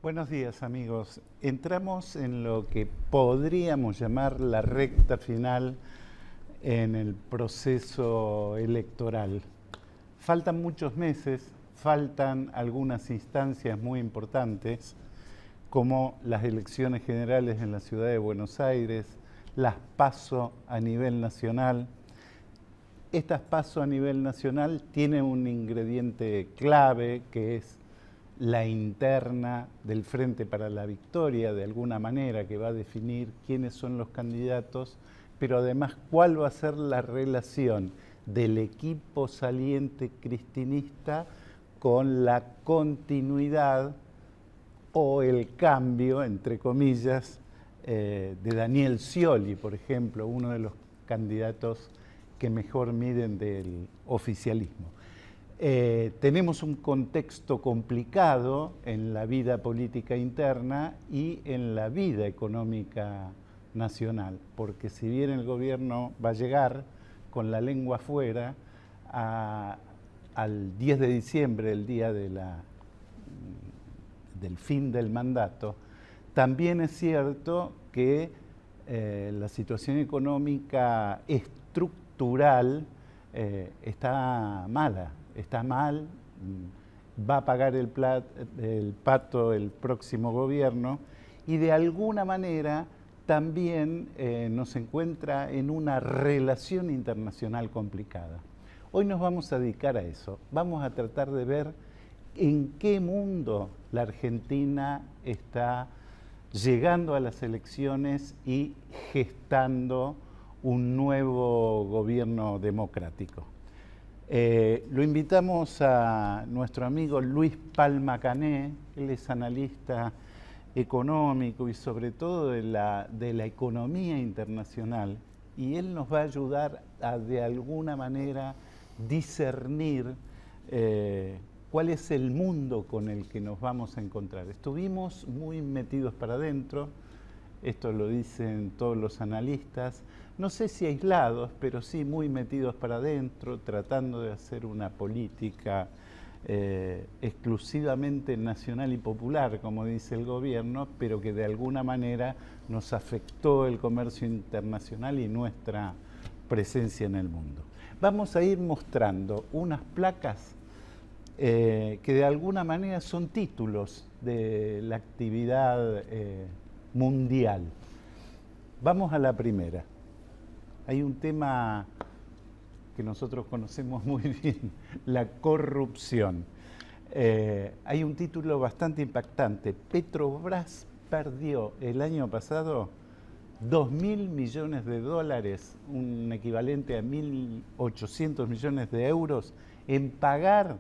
Buenos días, amigos. Entramos en lo que podríamos llamar la recta final en el proceso electoral. Faltan muchos meses, faltan algunas instancias muy importantes, como las elecciones generales en la ciudad de Buenos Aires, las PASO a nivel nacional. Estas PASO a nivel nacional tienen un ingrediente clave que es la interna del Frente para la Victoria, de alguna manera, que va a definir quiénes son los candidatos, pero además cuál va a ser la relación del equipo saliente cristinista con la continuidad o el cambio, entre comillas, de Daniel Scioli, por ejemplo, uno de los candidatos que mejor miden del oficialismo. Tenemos un contexto complicado en la vida política interna y en la vida económica nacional, porque si bien el gobierno va a llegar con la lengua afuera al 10 de diciembre, el día del fin del mandato, también es cierto que la situación económica estructural está mala. Está mal, va a pagar el pato el próximo gobierno y de alguna manera también nos encuentra en una relación internacional complicada. Hoy nos vamos a dedicar a eso, vamos a tratar de ver en qué mundo la Argentina está llegando a las elecciones y gestando un nuevo gobierno democrático. Lo invitamos a nuestro amigo Luis Palma Cané. Él es analista económico y sobre todo de la economía internacional, y él nos va a ayudar a de alguna manera discernir cuál es el mundo con el que nos vamos a encontrar. Estuvimos muy metidos para adentro, esto lo dicen todos los analistas, no sé si aislados, pero sí muy metidos para adentro, tratando de hacer una política exclusivamente nacional y popular, como dice el gobierno, pero que de alguna manera nos afectó el comercio internacional y nuestra presencia en el mundo. Vamos a ir mostrando unas placas que de alguna manera son títulos de la actividad mundial. Vamos a la primera. Hay un tema que nosotros conocemos muy bien, la corrupción. Hay un título bastante impactante. Petrobras perdió el año pasado 2.000 millones de dólares, un equivalente a 1.800 millones de euros, en pagar,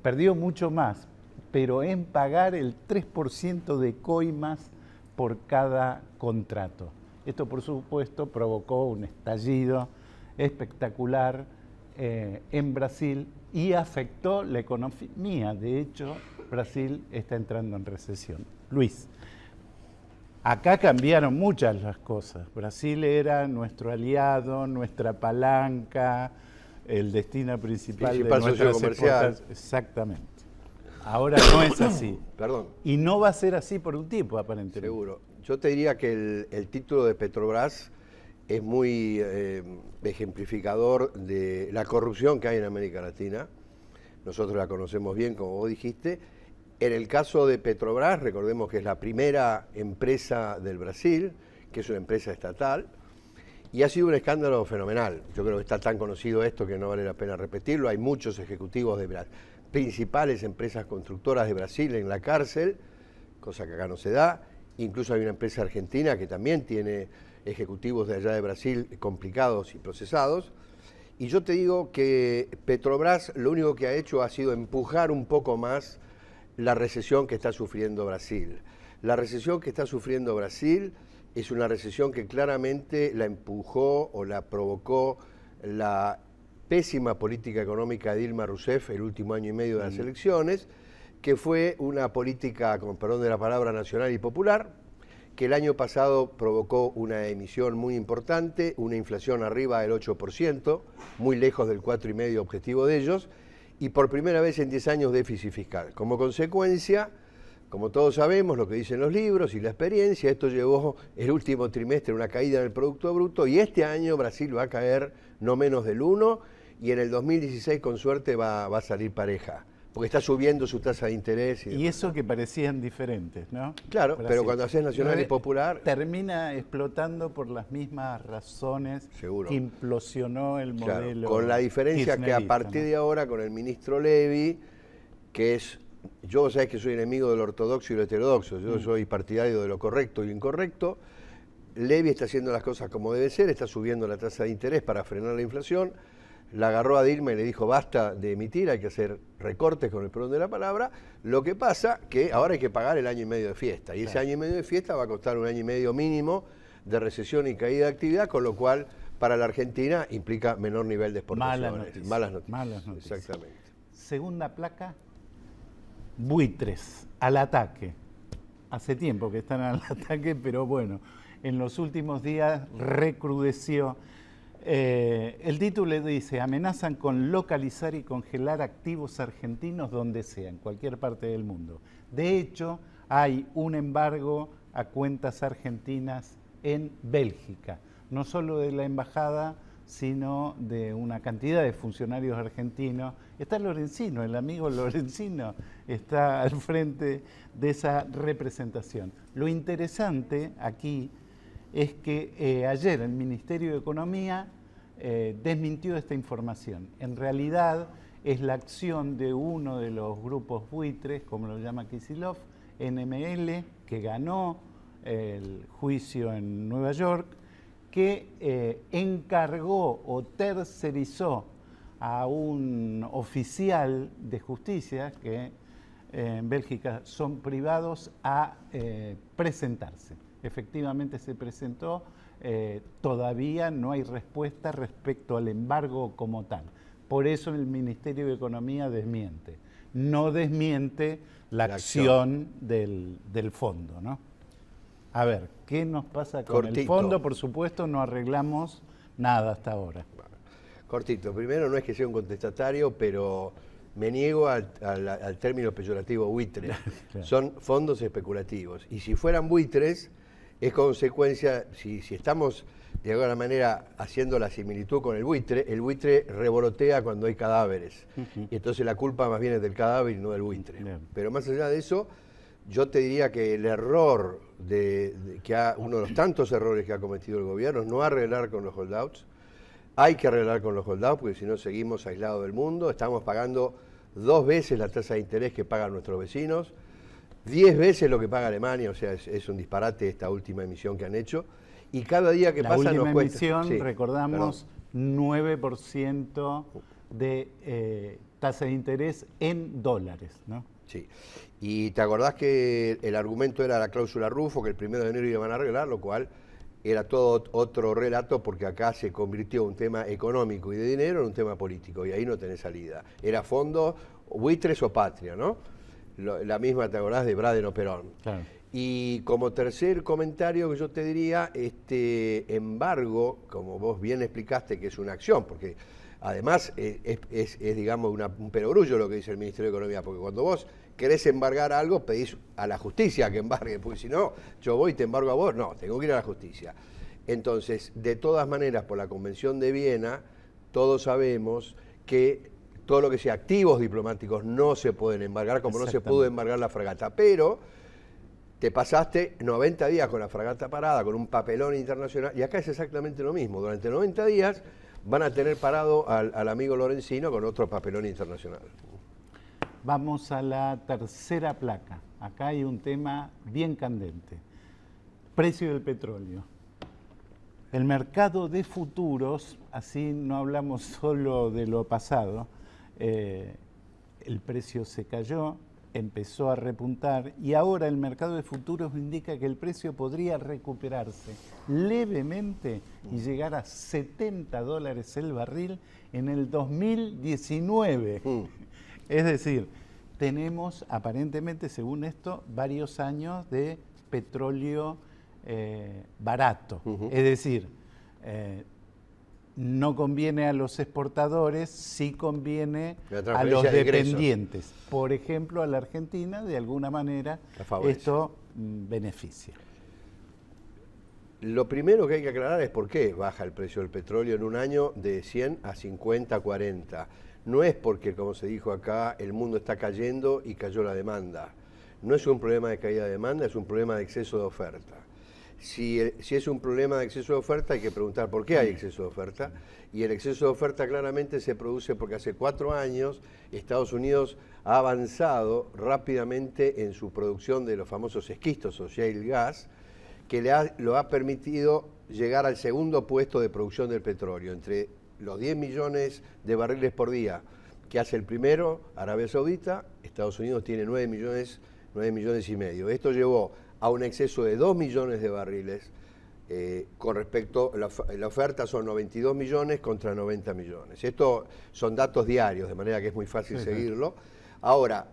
perdió mucho más, pero en pagar el 3% de coimas por cada contrato. Esto, por supuesto, provocó un estallido espectacular en Brasil y afectó la economía. De hecho, Brasil está entrando en recesión. Luis, acá cambiaron muchas las cosas. Brasil era nuestro aliado, nuestra palanca, el destino principal de nuestras exportaciones. Exactamente. Ahora no es así. Perdón. Y no va a ser así por un tiempo, aparentemente. Seguro. Yo te diría que el título de Petrobras es muy ejemplificador de la corrupción que hay en América Latina. Nosotros la conocemos bien, como vos dijiste. En el caso de Petrobras, recordemos que es la primera empresa del Brasil, que es una empresa estatal, y ha sido un escándalo fenomenal. Yo creo que está tan conocido esto que no vale la pena repetirlo. Hay muchos ejecutivos de principales empresas constructoras de Brasil en la cárcel, cosa que acá no se da. Incluso hay una empresa argentina que también tiene ejecutivos de allá de Brasil complicados y procesados. Y yo te digo que Petrobras lo único que ha hecho ha sido empujar un poco más la recesión que está sufriendo Brasil. La recesión que está sufriendo Brasil es una recesión que claramente la empujó o la provocó la pésima política económica de Dilma Rousseff el último año y medio de las elecciones, que fue una política, con perdón de la palabra, nacional y popular, que el año pasado provocó una emisión muy importante, una inflación arriba del 8%, muy lejos del 4,5% objetivo de ellos, y por primera vez en 10 años déficit fiscal. Como consecuencia, Como todos sabemos, lo que dicen los libros y la experiencia, esto llevó el último trimestre una caída en el Producto Bruto y este año Brasil va a caer no menos del 1 y en el 2016 con suerte va a salir pareja, porque está subiendo su tasa de interés. Y eso que parecían diferentes, ¿no? Claro, Brasil. pero cuando haces nacional y popular... Termina explotando por las mismas razones Seguro. que implosionó el modelo. Claro, con la diferencia que a partir de ahora con el ministro Levy, que es... Yo sabés que soy enemigo del ortodoxo y lo heterodoxo, yo soy partidario de lo correcto y lo incorrecto. Levy está haciendo las cosas como debe ser, está subiendo la tasa de interés para frenar la inflación. La agarró a Dilma y le dijo basta de emitir, hay que hacer recortes con el perdón de la palabra. Lo que pasa que ahora hay que pagar el año y medio de fiesta. Y ese año y medio de fiesta va a costar un año y medio mínimo de recesión y caída de actividad, con lo cual para la Argentina implica menor nivel de exportaciones. Malas noticias. Exactamente. Segunda placa, buitres, al ataque. Hace tiempo que están al ataque, pero bueno, en los últimos días recrudeció. El título dice, amenazan con localizar y congelar activos argentinos donde sea, en cualquier parte del mundo. De hecho, hay un embargo a cuentas argentinas en Bélgica, no solo de la embajada, sino de una cantidad de funcionarios argentinos. Está Lorenzino, el amigo Lorenzino, está al frente de esa representación. Lo interesante aquí es que ayer el Ministerio de Economía desmintió esta información. En realidad es la acción de uno de los grupos buitres, como lo llama Kicillof, NML, que ganó el juicio en Nueva York, que encargó o tercerizó a un oficial de justicia, que en Bélgica son privados, a presentarse. Efectivamente se presentó, todavía no hay respuesta respecto al embargo como tal. Por eso el Ministerio de Economía desmiente. No desmiente la acción del fondo, ¿no? A ver, ¿qué nos pasa con el fondo? Por supuesto, no arreglamos nada hasta ahora. Cortito. Primero, no es que sea un contestatario, pero me niego al término peyorativo buitre. Claro. Son fondos especulativos. Y si fueran buitres, es consecuencia, si estamos de alguna manera haciendo la similitud con el buitre revolotea cuando hay cadáveres. Y entonces la culpa más bien es del cadáver y no del buitre. Bien. Pero más allá de eso, yo te diría que el error, uno de los tantos errores que ha cometido el gobierno es no arreglar con los holdouts. Hay que arreglar con los holdouts porque si no seguimos aislados del mundo. Estamos pagando 2 veces la tasa de interés que pagan nuestros vecinos, 10 veces lo que paga Alemania, o sea, es un disparate esta última emisión que han hecho. Y cada día que pasa nos cuesta... La última emisión, recordamos, 9% de tasa de interés en dólares, ¿no? Sí. Y te acordás que el argumento era la cláusula Rufo, que el 1 de enero iban a arreglar, lo cual era todo otro relato porque acá se convirtió un tema económico y de dinero en un tema político y ahí no tenés salida. Era fondo, buitres o patria, ¿no? La misma, ¿te acordás? De Braden o Perón. Claro. Y como tercer comentario que yo te diría, este embargo, como vos bien explicaste, que es una acción, porque además es digamos, un perogrullo lo que dice el Ministerio de Economía, porque cuando vos querés embargar algo, pedís a la justicia que embargue, porque si no, yo voy y te embargo a vos, no, tengo que ir a la justicia. Entonces, de todas maneras, por la Convención de Viena, todos sabemos que todo lo que sea activos diplomáticos no se pueden embargar, como no se pudo embargar la fragata, pero te pasaste 90 días con la fragata parada, con un papelón internacional, y acá es exactamente lo mismo. Durante 90 días van a tener parado al amigo Lorenzino con otro papelón internacional. Vamos a la tercera placa. Acá hay un tema bien candente. Precio del petróleo. El mercado de futuros, así no hablamos solo de lo pasado, el precio se cayó, empezó a repuntar y ahora el mercado de futuros indica que el precio podría recuperarse levemente y llegar a $70 el barril en el 2019. Es decir, tenemos aparentemente, según esto, varios años de petróleo barato. Es decir, no conviene a los exportadores, sí conviene La a transferencia los de ingresos. dependientes. Por ejemplo, a la Argentina, de alguna manera, La favorece. esto beneficia. Lo primero que hay que aclarar es por qué baja el precio del petróleo en un año de 100 a 50, 40. No es porque, como se dijo acá, el mundo está cayendo y cayó la demanda. No es un problema de caída de demanda, es un problema de exceso de oferta. Si es un problema de exceso de oferta, hay que preguntar por qué hay exceso de oferta. Y el exceso de oferta claramente se produce porque hace 4 años Estados Unidos ha avanzado rápidamente en su producción de los famosos esquistos o shale gas, que lo ha permitido llegar al segundo puesto de producción del petróleo. Entre los 10 millones de barriles por día que hace el primero, Arabia Saudita, Estados Unidos tiene 9 millones y medio. Esto llevó a un exceso de 2 millones de barriles, con respecto, la oferta son 92 millones contra 90 millones. Esto son datos diarios, de manera que es muy fácil seguirlo. Ahora,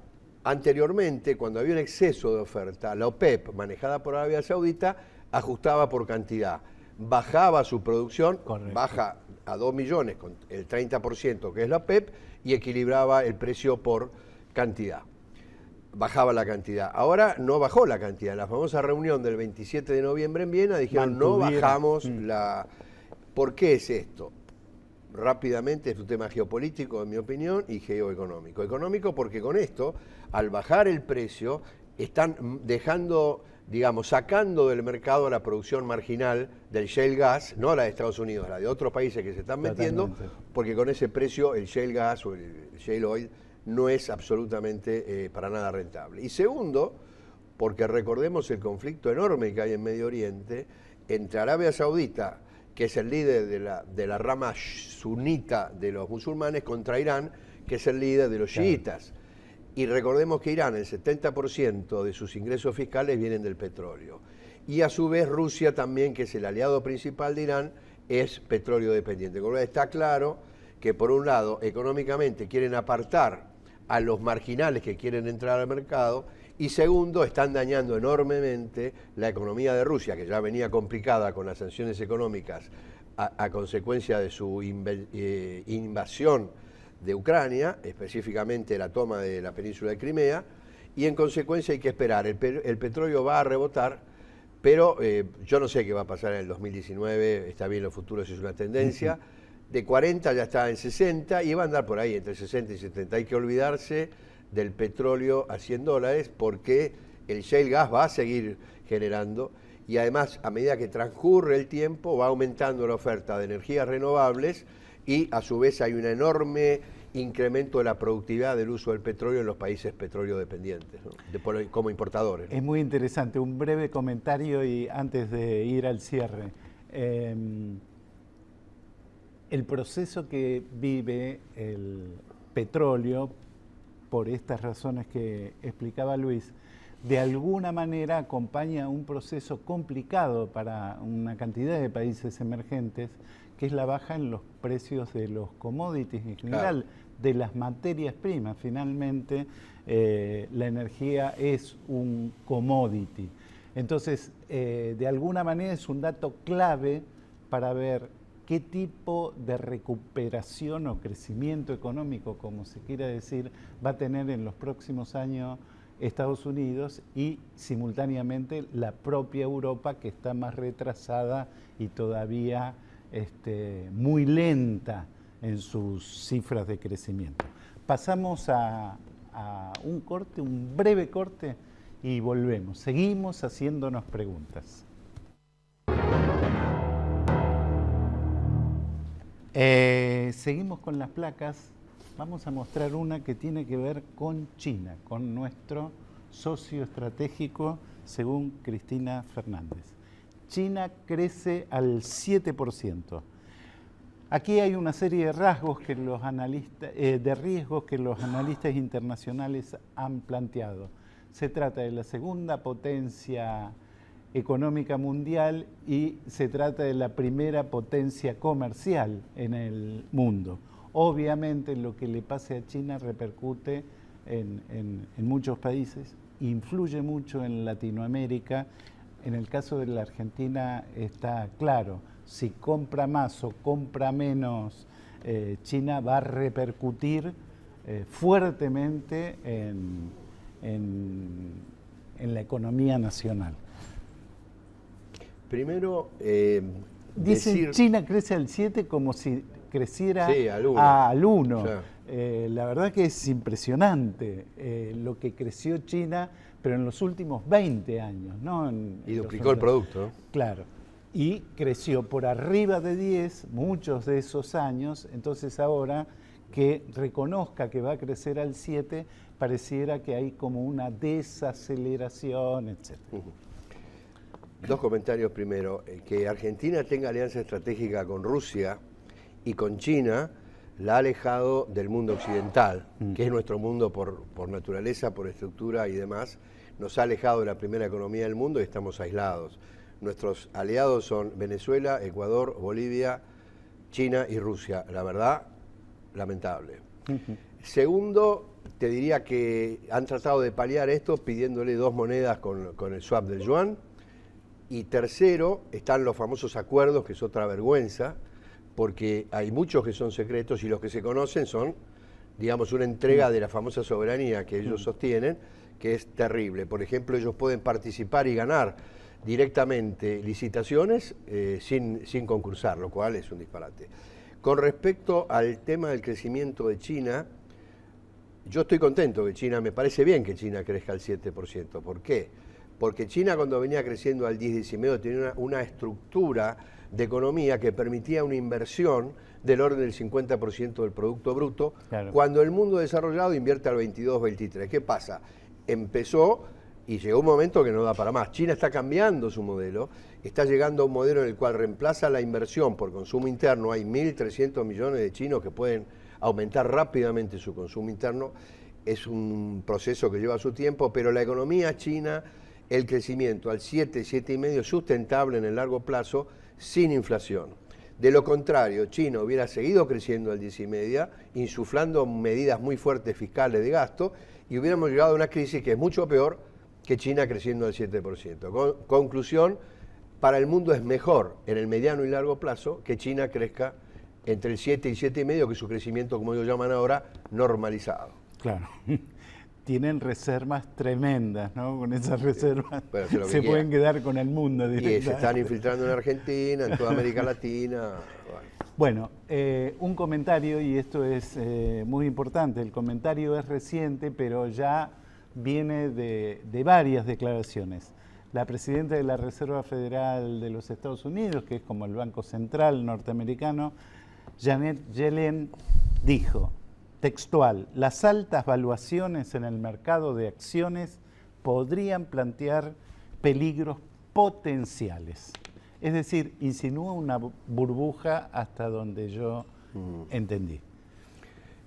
anteriormente, cuando había un exceso de oferta, la OPEP, manejada por Arabia Saudita, ajustaba por cantidad. Bajaba su producción, baja a 2 millones con el 30% que es la OPEP, y equilibraba el precio por cantidad. Bajaba la cantidad. Ahora no bajó la cantidad. En la famosa reunión del 27 de noviembre en Viena dijeron no bajamos la... ¿Por qué es esto? Rápidamente es un tema geopolítico, en mi opinión, y geoeconómico. Económico porque con esto, al bajar el precio, están dejando, digamos, sacando del mercado la producción marginal del shale gas, no la de Estados Unidos, la de otros países que se están metiendo, porque con ese precio el shale gas o el shale oil no es absolutamente para nada rentable. Y segundo, porque recordemos el conflicto enorme que hay en Medio Oriente entre Arabia Saudita, que es el líder de la rama sunita de los musulmanes, contra Irán, que es el líder de los chiitas. Y recordemos que Irán, el 70% de sus ingresos fiscales vienen del petróleo. Y a su vez Rusia también, que es el aliado principal de Irán, es petróleo dependiente. Con lo cual está claro que por un lado, económicamente quieren apartar a los marginales que quieren entrar al mercado, y segundo, están dañando enormemente la economía de Rusia, que ya venía complicada con las sanciones económicas a consecuencia de su invasión de Ucrania, específicamente la toma de la península de Crimea, y en consecuencia hay que esperar. El petróleo va a rebotar, pero yo no sé qué va a pasar en el 2019, está bien, los futuros es una tendencia. De 40 ya está en 60 y va a andar por ahí entre 60 y 70. Hay que olvidarse del petróleo a $100 porque el shale gas va a seguir generando, y además a medida que transcurre el tiempo va aumentando la oferta de energías renovables, y a su vez hay un enorme incremento de la productividad del uso del petróleo en los países petróleo dependientes, ¿no? Como importadores, ¿no? Es muy interesante. Un breve comentario y antes de ir al cierre. El proceso que vive el petróleo, por estas razones que explicaba Luis, de alguna manera acompaña un proceso complicado para una cantidad de países emergentes, que es la baja en los precios de los commodities en general, de las materias primas. Finalmente, la energía es un commodity. Entonces, de alguna manera es un dato clave para ver qué tipo de recuperación o crecimiento económico, como se quiera decir, va a tener en los próximos años Estados Unidos y simultáneamente la propia Europa, que está más retrasada y todavía muy lenta en sus cifras de crecimiento. Pasamos a un corte, un breve corte, y volvemos. Seguimos haciéndonos preguntas. Seguimos con las placas. Vamos a mostrar una que tiene que ver con China, con nuestro socio estratégico, según Cristina Fernández. China crece al 7%. Aquí hay una serie de rasgos que los analistas, de riesgos que los analistas internacionales han planteado. Se trata de la segunda potencia económica mundial y se trata de la primera potencia comercial en el mundo. Obviamente lo que le pase a China repercute en muchos países, influye mucho en Latinoamérica. En el caso de la Argentina está claro, si compra más o compra menos China, va a repercutir fuertemente en la economía nacional. Primero, dicen China crece al 7 como si creciera sí, al 1. Al 1. Claro. La verdad que es impresionante lo que creció China, pero en los últimos 20 años, ¿no? Y duplicó el producto, ¿no? Claro. Y creció por arriba de 10 muchos de esos años, entonces ahora que reconozca que va a crecer al 7, pareciera que hay como una desaceleración, etc. Dos comentarios primero. Que Argentina tenga alianza estratégica con Rusia y con China la ha alejado del mundo occidental, que es nuestro mundo por naturaleza, por estructura y demás. Nos ha alejado de la primera economía del mundo y estamos aislados. Nuestros aliados son Venezuela, Ecuador, Bolivia, China y Rusia. La verdad, lamentable. Segundo, te diría que han tratado de paliar esto pidiéndole dos monedas con el swap del yuan. Y tercero, están los famosos acuerdos, que es otra vergüenza, porque hay muchos que son secretos y los que se conocen son, digamos, una entrega de la famosa soberanía que ellos sostienen, que es terrible. Por ejemplo, ellos pueden participar y ganar directamente licitaciones sin concursar, lo cual es un disparate. Con respecto al tema del crecimiento de China, yo estoy contento que China, me parece bien que China crezca al 7%. ¿Por qué? Porque China, cuando venía creciendo al 10-10,5, tenía una estructura de economía que permitía una inversión del orden del 50% del Producto Bruto, claro, cuando el mundo desarrollado invierte al 22-23. ¿Qué pasa? Empezó y llegó un momento que no da para más. China está cambiando su modelo, está llegando a un modelo en el cual reemplaza la inversión por consumo interno. Hay 1.300 millones de chinos que pueden aumentar rápidamente su consumo interno. Es un proceso que lleva su tiempo, pero la economía china, el crecimiento al 7, 7,5 sustentable en el largo plazo, sin inflación. De lo contrario, China hubiera seguido creciendo al 10,5, insuflando medidas muy fuertes fiscales de gasto, y hubiéramos llegado a una crisis que es mucho peor que China creciendo al 7%. Conclusión, para el mundo es mejor en el mediano y largo plazo que China crezca entre el 7 y 7,5, que es su crecimiento, como ellos llaman ahora, normalizado. Claro. Tienen reservas tremendas, ¿no? Con esas reservas se pueden quedar con el mundo directamente. Y se están infiltrando en Argentina, en toda América Latina. Bueno, un comentario, y esto es muy importante, el comentario es reciente, pero ya viene de varias declaraciones. La presidenta de la Reserva Federal de los Estados Unidos, que es como el Banco Central norteamericano, Janet Yellen, dijo, textual, las altas valuaciones en el mercado de acciones podrían plantear peligros potenciales. Es decir, insinúa una burbuja hasta donde yo entendí.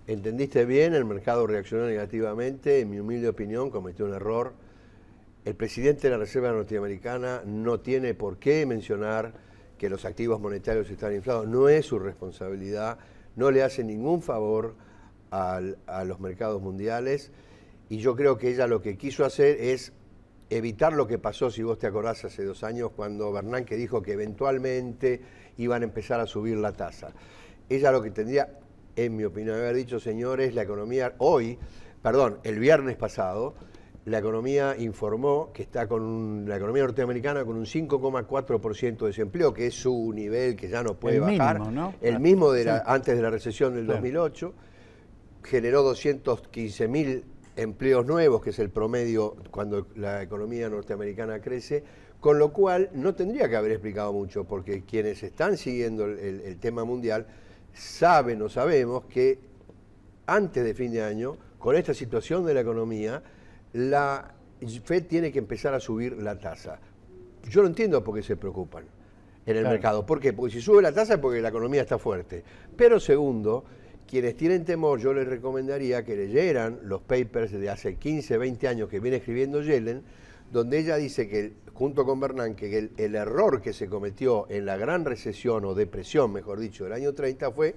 Entendiste bien, el mercado reaccionó negativamente, en mi humilde opinión cometió un error. El presidente de la Reserva Norteamericana no tiene por qué mencionar que los activos monetarios están inflados, no es su responsabilidad, no le hace ningún favor a los mercados mundiales, y yo creo que ella lo que quiso hacer es evitar lo que pasó, si vos te acordás, hace 2 años, cuando Bernanke dijo que eventualmente iban a empezar a subir la tasa. Ella lo que tendría, en mi opinión, haber dicho, señores, la economía el viernes pasado, la economía informó que está la economía norteamericana con un 5,4% de desempleo, que es su nivel que ya no puede bajar. Mínimo, ¿no? El mismo antes de la recesión del 2008. Generó 215.000 empleos nuevos, que es el promedio cuando la economía norteamericana crece, con lo cual no tendría que haber explicado mucho, porque quienes están siguiendo el tema mundial saben o sabemos que antes de fin de año, con esta situación de la economía, la Fed tiene que empezar a subir la tasa. Yo no entiendo por qué se preocupan en el mercado. ¿Por qué? Porque si sube la tasa es porque la economía está fuerte. Pero segundo, quienes tienen temor, yo les recomendaría que leyeran los papers de hace 15, 20 años que viene escribiendo Yellen, donde ella dice que, junto con Bernanke, que el error que se cometió en la gran recesión, o depresión, mejor dicho, del año 30, fue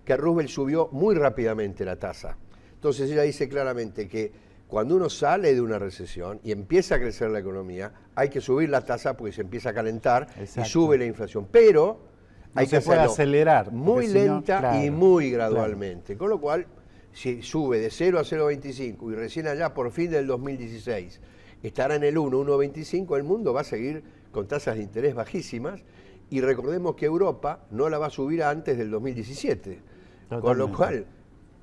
que Roosevelt subió muy rápidamente la tasa. Entonces ella dice claramente que cuando uno sale de una recesión y empieza a crecer la economía, hay que subir la tasa porque se empieza a calentar. Exacto. Y sube la inflación. Pero hay que puede hacerlo acelerar. muy Si no, lenta claro, y muy gradualmente. Con lo cual, si sube de 0 a 0,25 y recién allá por fin del 2016 estará en el 1,25, el mundo va a seguir con tasas de interés bajísimas y recordemos que Europa no la va a subir antes del 2017. Totalmente. Con lo cual,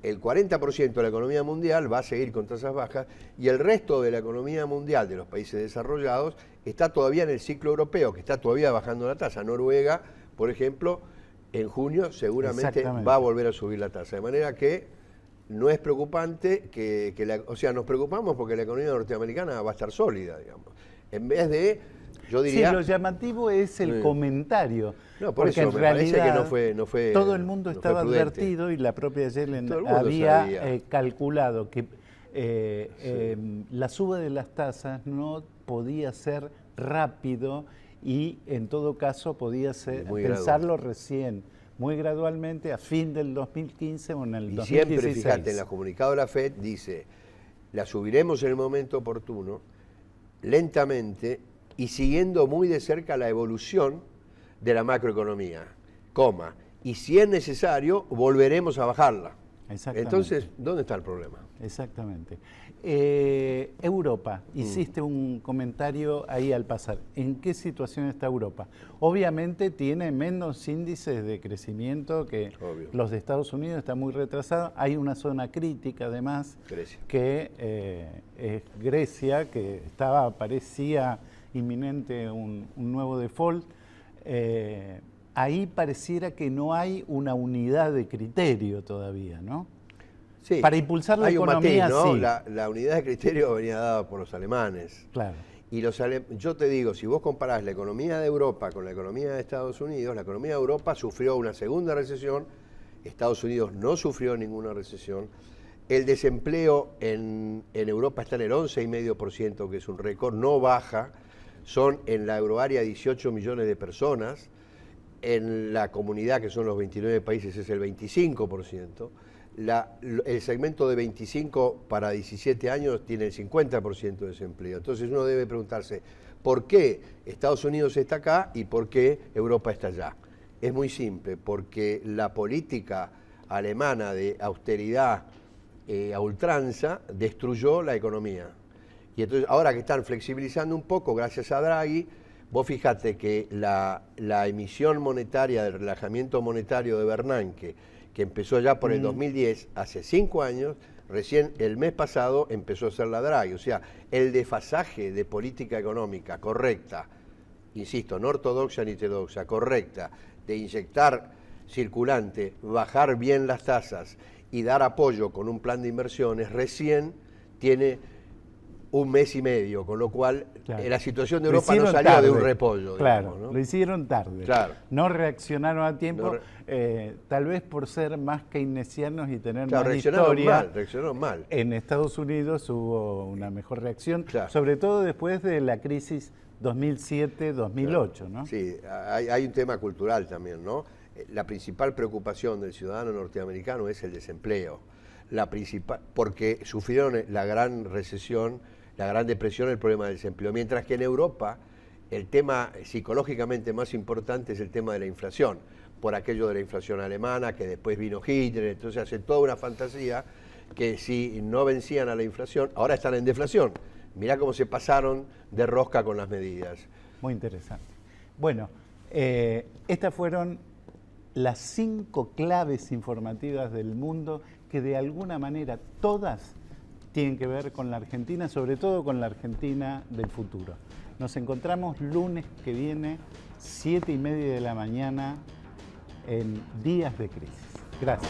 el 40% de la economía mundial va a seguir con tasas bajas y el resto de la economía mundial de los países desarrollados está todavía en el ciclo europeo, que está todavía bajando la tasa. Noruega, por ejemplo, en junio seguramente va a volver a subir la tasa. De manera que no es preocupante o sea, nos preocupamos porque la economía norteamericana va a estar sólida, digamos. En vez de, yo diría... Sí, lo llamativo es el comentario. No, por porque eso en me realidad parece que no fue todo el mundo estaba advertido y la propia Yellen había calculado que la suba de las tasas no podía ser rápido y en todo caso podía ser pensarlo recién, muy gradualmente, a fin del 2015 o en el 2016. Y siempre, fíjate, en el comunicado de la FED dice, la subiremos en el momento oportuno, lentamente y siguiendo muy de cerca la evolución de la macroeconomía, y si es necesario, volveremos a bajarla. Entonces, ¿dónde está el problema? Exactamente. Europa, hiciste un comentario ahí al pasar. ¿En qué situación está Europa? Obviamente tiene menos índices de crecimiento que los de Estados Unidos, está muy retrasado. Hay una zona crítica además, que es Grecia, que parecía inminente un nuevo default. Ahí pareciera que no hay una unidad de criterio todavía, ¿no? Sí, para impulsar la economía, matiz, ¿no? sí. La unidad de criterio venía dada por los alemanes. Claro. Y yo te digo, si vos comparás la economía de Europa con la economía de Estados Unidos, la economía de Europa sufrió una segunda recesión, Estados Unidos no sufrió ninguna recesión. El desempleo en Europa está en el 11,5%, que es un récord, no baja. Son en la euroárea 18 millones de personas. En la comunidad, que son los 29 países, es el 25%. El segmento de 25 para 17 años tiene el 50% de desempleo. Entonces uno debe preguntarse, ¿por qué Estados Unidos está acá y por qué Europa está allá? Es muy simple, porque la política alemana de austeridad a ultranza destruyó la economía. Y entonces ahora que están flexibilizando un poco, gracias a Draghi, vos fijate que la emisión monetaria, del relajamiento monetario de Bernanke, que empezó ya por el 2010, hace 5 años, recién el mes pasado empezó a ser la Draghi. O sea, el desfasaje de política económica correcta, insisto, no ortodoxa ni heterodoxa, correcta, de inyectar circulante, bajar bien las tasas y dar apoyo con un plan de inversiones, recién tiene 1 mes y medio, con lo cual la situación de Europa no salió de un repollo. Claro, digamos, ¿no? lo hicieron tarde. Claro. No reaccionaron a tiempo, tal vez por ser más keynesianos y tener más historia. Reaccionaron mal. En Estados Unidos hubo una mejor reacción, sobre todo después de la crisis 2007-2008, ¿no? Sí, hay un tema cultural también, ¿no? La principal preocupación del ciudadano norteamericano es el desempleo. Porque sufrieron la gran recesión, la gran depresión, el problema del desempleo. Mientras que en Europa el tema psicológicamente más importante es el tema de la inflación, por aquello de la inflación alemana, que después vino Hitler, entonces hace toda una fantasía que si no vencían a la inflación, ahora están en deflación. Mirá cómo se pasaron de rosca con las medidas. Muy interesante. Bueno, estas fueron las 5 claves informativas del mundo que de alguna manera todas tienen que ver con la Argentina, sobre todo con la Argentina del futuro. Nos encontramos lunes que viene, 7:30 de la mañana, en Días de Crisis. Gracias.